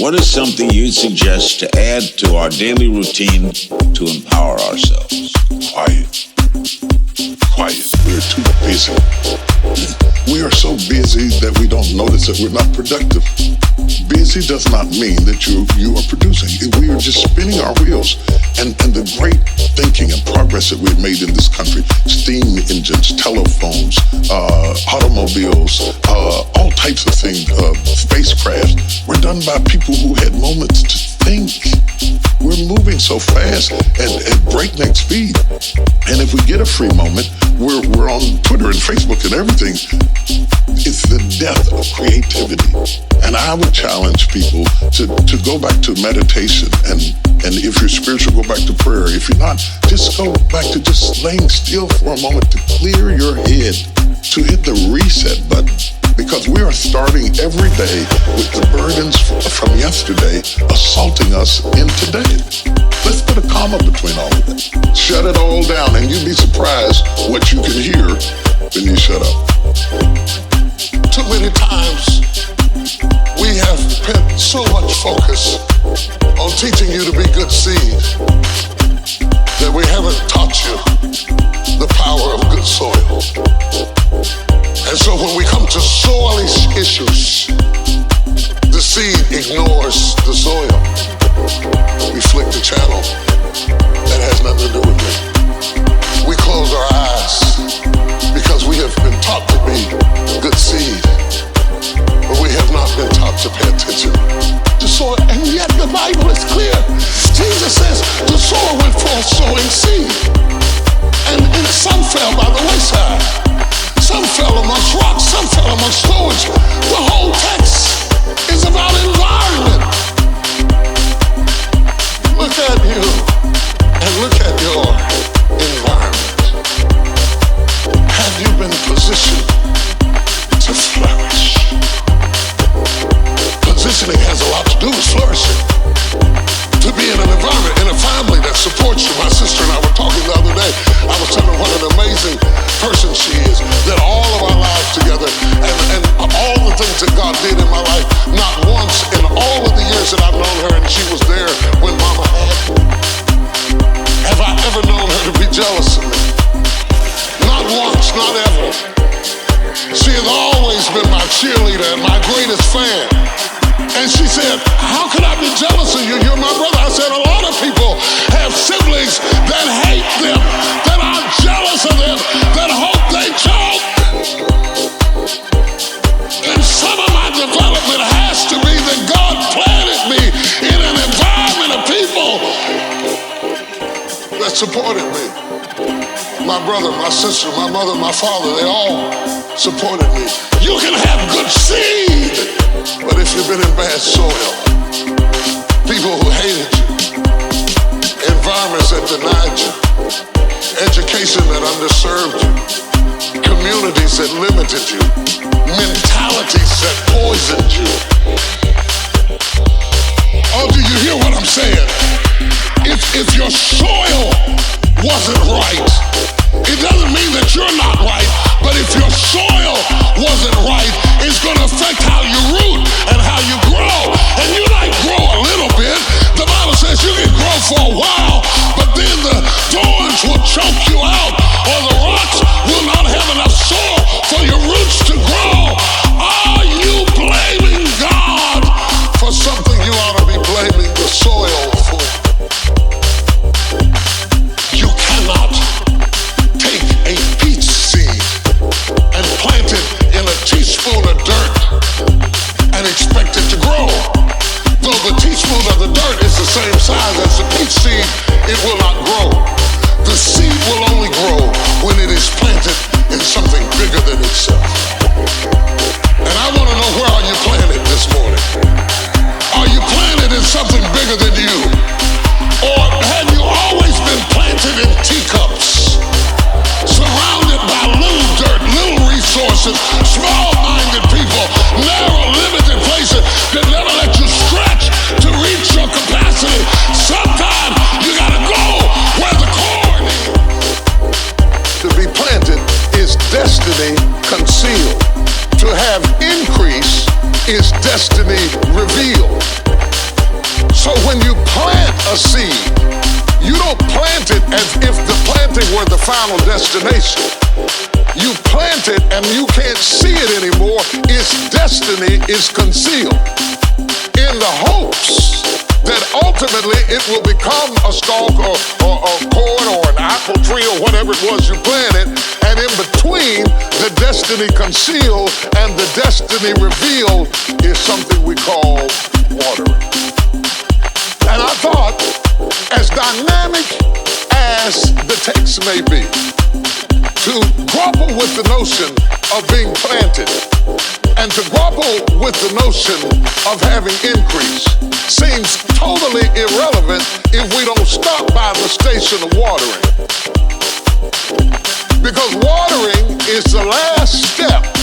What is something you'd suggest to add to our daily routine to empower ourselves? Quiet. We're too busy. We are so busy that we don't notice that we're not productive. Busy does not mean that you are producing. We are just spinning our wheels. And the great thinking and progress that we've made in this country, steam engines, telephones, automobiles, all types of things, spacecrafts, were done by people who had moments to think. We're moving so fast at breakneck speed. And if we get a free moment, we're on Twitter and Facebook and everything. It's the death of creativity. And I would challenge people to go back to meditation, and if you're spiritual, go back to prayer. If you're not, just go back to just laying still for a moment to clear your head, to hit the reset button. Because we are starting every day with the burdens from yesterday assaulting us in today. Let's put a comma between all of that. Shut it all down, and you'd be surprised what you can hear when you shut up. Too many times we have put so much focus on teaching you to be good seed that we haven't taught you the power of good soil. And so when we come to soil issues, the seed ignores the soil. We flick the channel. That has nothing to do with me. We close our eyes because we have been taught to be good seed, but we have not been taught to pay attention to soil. And yet the Bible is clear. Jesus says the soil went forth sowing seed, and some fell by the wayside. Some fell amongst rocks, some fell amongst thorns. The whole text is about environment. Look at you and look at your environment. Have you been positioned to flourish? Positioning has a lot to do with flourishing. To be in an environment, in a family that supports you. My sister and I were talking the other day. I was telling her what an amazing person she is. That all of our lives together and all the things that God did in my life, not once in all of the years that I've known her, and she was there when Mama had me, have I ever known her to be jealous of me. Not once, not ever. She has always been my cheerleader and my greatest fan. And she said, how could I be jealous of you? You're my brother. I said, a lot of people have siblings that hate them, that are jealous of them, that hope they choke. And some of my development has to be that God planted me in an environment of people that supported me. My brother, my sister, my mother, my father, they all supported me. You can have good seed, but if you've been in bad soil, people who hated you, environments that denied you, education that underserved you, communities that limited you, mentalities that poisoned you. Oh, do you hear what I'm saying? If your soil wasn't right, it doesn't mean that you're not right, but if your soil wasn't right, it's going to affect how you root and how you grow. And you might grow a little bit. The Bible says you can grow for a while, but then the thorns will choke you out, or the rocks will not have enough soil for your roots to grow. Are you blaming God for something you ought to be blaming the soil for? You cannot take a peach seed and plant it in a teaspoon of dirt a seed, you don't plant it as if the planting were the final destination. You plant it and you can't see it anymore. Its destiny is concealed in the hopes that ultimately it will become a stalk or a cord or an apple tree or whatever it was you planted. And in between the destiny concealed and the destiny revealed is something we call watering. And I thought, as dynamic as the text may be, to grapple with the notion of being planted and to grapple with the notion of having increase seems totally irrelevant if we don't stop by the station of watering. Because watering is the last step